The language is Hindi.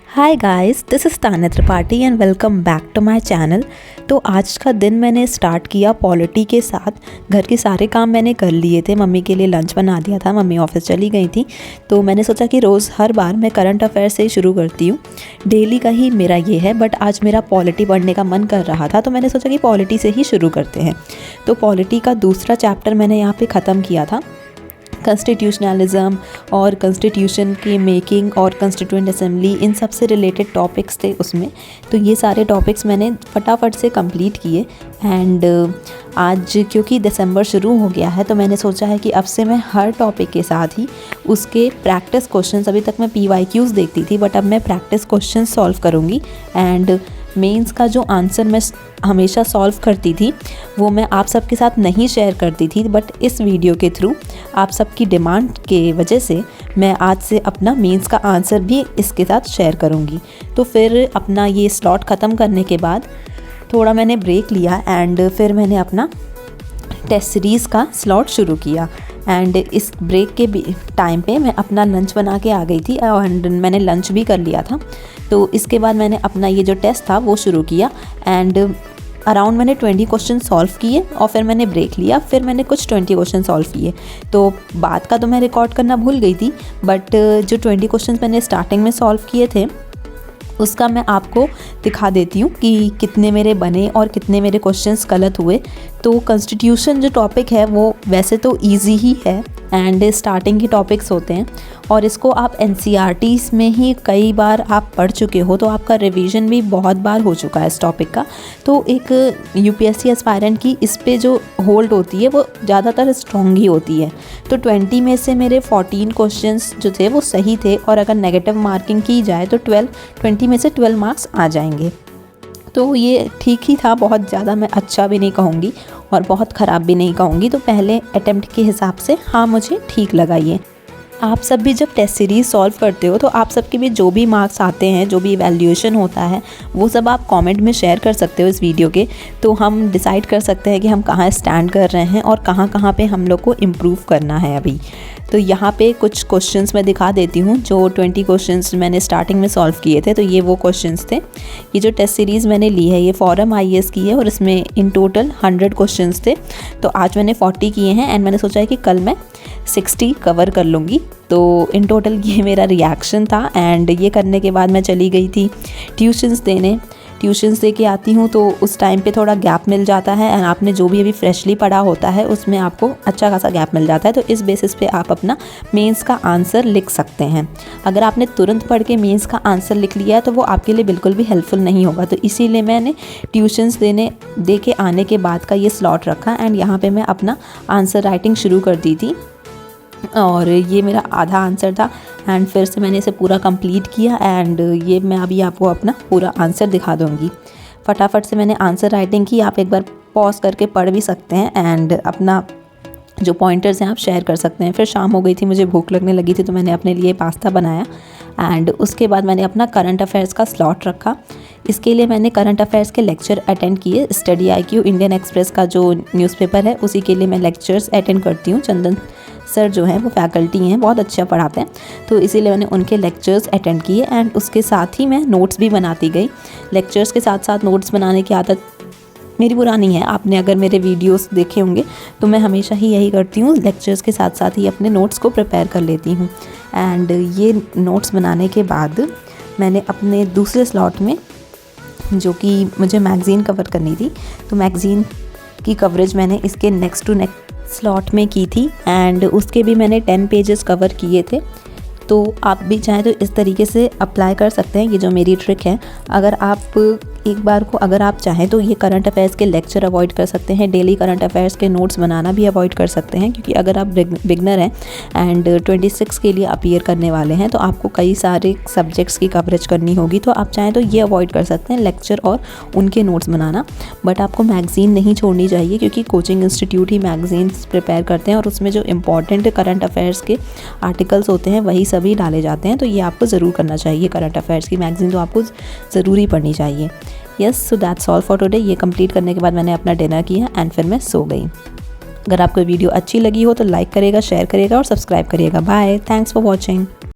Hi guys, this is Tanya Tripathi and welcome back to my channel. तो आज का दिन मैंने स्टार्ट किया पॉलिटी के साथ। घर के सारे काम मैंने कर लिए थे, मम्मी के लिए लंच बना दिया था, मम्मी ऑफिस चली गई थी। तो मैंने सोचा कि रोज़ हर बार मैं करंट अफेयर से ही शुरू करती हूँ, डेली का ही मेरा ये है। बट आज मेरा पॉलिटी पढ़ने का मन कर रहा था, तो मैंने सोचा कि पॉलिटी से ही शुरू करते हैं। तो पॉलिटी का दूसरा चैप्टर मैंने यहाँ पर ख़त्म किया था। कॉन्स्टिट्यूशनलिज्म और कॉन्स्टिट्यूशन की मेकिंग और कॉन्स्टिट्यूएंट असेंबली, इन सब से रिलेटेड टॉपिक्स थे उसमें। तो ये सारे टॉपिक्स मैंने फटाफट से कंप्लीट किए। एंड आज क्योंकि दिसंबर शुरू हो गया है, तो मैंने सोचा है कि अब से मैं हर टॉपिक के साथ ही उसके प्रैक्टिस क्वेश्चंस, अभी तक मैं PYQs देखती थी बट अब मैं प्रैक्टिस क्वेश्चन सॉल्व करूँगी। एंड मेंस का जो आंसर मैं हमेशा सॉल्व करती थी वो मैं आप सबके साथ नहीं शेयर करती थी, बट इस वीडियो के थ्रू आप सबकी डिमांड के वजह से मैं आज से अपना मेंस का आंसर भी इसके साथ शेयर करूँगी। तो फिर अपना ये स्लॉट ख़त्म करने के बाद थोड़ा मैंने ब्रेक लिया एंड फिर मैंने अपना टेस्ट सीरीज़ का स्लॉट शुरू किया। एंड इस ब्रेक के टाइम पे मैं अपना लंच बना के आ गई थी एंड मैंने लंच भी कर लिया था। तो इसके बाद मैंने अपना ये जो टेस्ट था वो शुरू किया एंड अराउंड मैंने 20 क्वेश्चन सॉल्व किए और फिर मैंने ब्रेक लिया, फिर मैंने कुछ 20 क्वेश्चन सॉल्व किए। तो बात का तो मैं रिकॉर्ड करना भूल गई थी, बट जो 20 क्वेश्चन मैंने स्टार्टिंग में सॉल्व किए थे उसका मैं आपको दिखा देती हूँ कि कितने मेरे बने और कितने मेरे क्वेश्चंस गलत हुए। तो कॉन्स्टिट्यूशन जो टॉपिक है वो वैसे तो इजी ही है एंड स्टार्टिंग के टॉपिक्स होते हैं और इसको आप NCERTs में ही कई बार आप पढ़ चुके हो, तो आपका रिवीजन भी बहुत बार हो चुका है इस टॉपिक का। तो एक UPSC एस्पायरेंट की इस पे जो होल्ड होती है वो ज़्यादातर स्ट्रॉन्ग ही होती है। तो 20 में से मेरे 14 क्वेश्चंस जो थे वो सही थे और अगर नेगेटिव मार्किंग की जाए तो 20 में से 12 मार्क्स आ जाएंगे। तो ये ठीक ही था, बहुत ज़्यादा मैं अच्छा भी नहीं कहूँगी और बहुत ख़राब भी नहीं कहूँगी। तो पहले अटेम्प्ट के हिसाब से हाँ मुझे ठीक लगा ये। आप सब भी जब टेस्ट सीरीज़ सॉल्व करते हो तो आप सबके भी जो भी मार्क्स आते हैं, जो भी इवैल्यूएशन होता है, वो सब आप कमेंट में शेयर कर सकते हो इस वीडियो के। तो हम डिसाइड कर सकते हैं कि हम कहाँ स्टैंड कर रहे हैं और कहाँ कहाँ पे हम लोग को इम्प्रूव करना है अभी। तो यहाँ पे कुछ क्वेश्चंस मैं दिखा देती हूँ जो 20 क्वेश्चंस मैंने स्टार्टिंग में सॉल्व किए थे। तो ये वो क्वेश्चंस थे। ये जो टेस्ट सीरीज़ मैंने ली है ये फॉरम IAS की है और इसमें इन टोटल 100 क्वेश्चंस थे। तो आज मैंने 40 किए हैं एंड मैंने सोचा है कि कल मैं 60 कवर कर लूँगी। तो इन टोटल ये मेरा रिएक्शन था। एंड ये करने के बाद मैं चली गई थी ट्यूशन्स देने। ट्यूशन्स दे के आती हूँ तो उस टाइम पे थोड़ा गैप मिल जाता है एंड आपने जो भी अभी फ्रेशली पढ़ा होता है उसमें आपको अच्छा खासा गैप मिल जाता है। तो इस बेसिस पे आप अपना मेंस का आंसर लिख सकते हैं। अगर आपने तुरंत पढ़ के मेंस का आंसर लिख लिया है तो वो आपके लिए बिल्कुल भी हेल्पफुल नहीं होगा। तो इसीलिए मैंने ट्यूशन्स दे के आने के बाद का ये स्लॉट रखा एंड यहाँ पर मैं अपना आंसर राइटिंग शुरू कर दी थी और ये मेरा आधा आंसर था। एंड फिर से मैंने इसे पूरा कंप्लीट किया एंड ये मैं अभी आपको अपना पूरा आंसर दिखा दूँगी। फटाफट से मैंने आंसर राइटिंग की, आप एक बार पॉज करके पढ़ भी सकते हैं एंड अपना जो पॉइंटर्स हैं आप शेयर कर सकते हैं। फिर शाम हो गई थी, मुझे भूख लगने लगी थी, तो मैंने अपने लिए पास्ता बनाया एंड उसके बाद मैंने अपना करंट अफेयर्स का स्लॉट रखा। इसके लिए मैंने करंट अफेयर्स के लेक्चर अटेंड किए। स्टडी IQ इंडियन एक्सप्रेस का जो न्यूज़पेपर है उसी के लिए मैं लेक्चर्स अटेंड करती हूँ। चंदन सर जो हैं वो फैकल्टी हैं, बहुत अच्छा पढ़ाते हैं, तो इसीलिए मैंने उनके लेक्चर्स अटेंड किए एंड उसके साथ ही मैं नोट्स भी बनाती गई। लेक्चर्स के साथ साथ नोट्स बनाने की आदत मेरी पुरानी है। आपने अगर मेरे वीडियोस देखे होंगे तो मैं हमेशा ही यही करती हूँ, लेक्चर्स के साथ साथ ही अपने नोट्स को प्रिपेयर कर लेती हूँ। एंड ये नोट्स बनाने के बाद मैंने अपने दूसरे स्लॉट में, जो कि मुझे मैगज़ीन कवर करनी थी, तो मैगज़ीन की कवरेज मैंने इसके नेक्स्ट टू नेक्स्ट स्लॉट में की थी एंड उसके भी मैंने 10 पेजेस कवर किए थे। तो आप भी चाहें तो इस तरीके से अप्लाई कर सकते हैं, ये जो मेरी ट्रिक है। अगर आप एक बार को अगर आप चाहें तो ये करंट अफेयर्स के लेक्चर अवॉइड कर सकते हैं, डेली करंट अफेयर्स के नोट्स बनाना भी अवॉइड कर सकते हैं, क्योंकि अगर आप बिगनर हैं एंड 26 के लिए अपीयर करने वाले हैं तो आपको कई सारे सब्जेक्ट्स की कवरेज करनी होगी। तो आप चाहें तो ये अवॉइड कर सकते हैं, लेक्चर और उनके नोट्स बनाना। बट आपको मैगज़ीन नहीं छोड़नी चाहिए, क्योंकि कोचिंग इंस्टीट्यूट ही मैगज़ीन्स प्रिपेयर करते हैं और उसमें जो इंपॉर्टेंट करंट अफेयर्स के आर्टिकल्स होते हैं वही सभी डाले जाते हैं। तो ये आपको ज़रूर करना चाहिए। करंट अफेयर्स की मैगज़ीन तो आपको ज़रूरी पढ़नी चाहिए। Yes, so that's all for today. ये कंप्लीट करने के बाद मैंने अपना डिनर किया एंड फिर मैं सो गई। अगर आपको वीडियो अच्छी लगी हो तो लाइक करिएगा, शेयर करिएगा और सब्सक्राइब करिएगा। Bye, thanks for watching.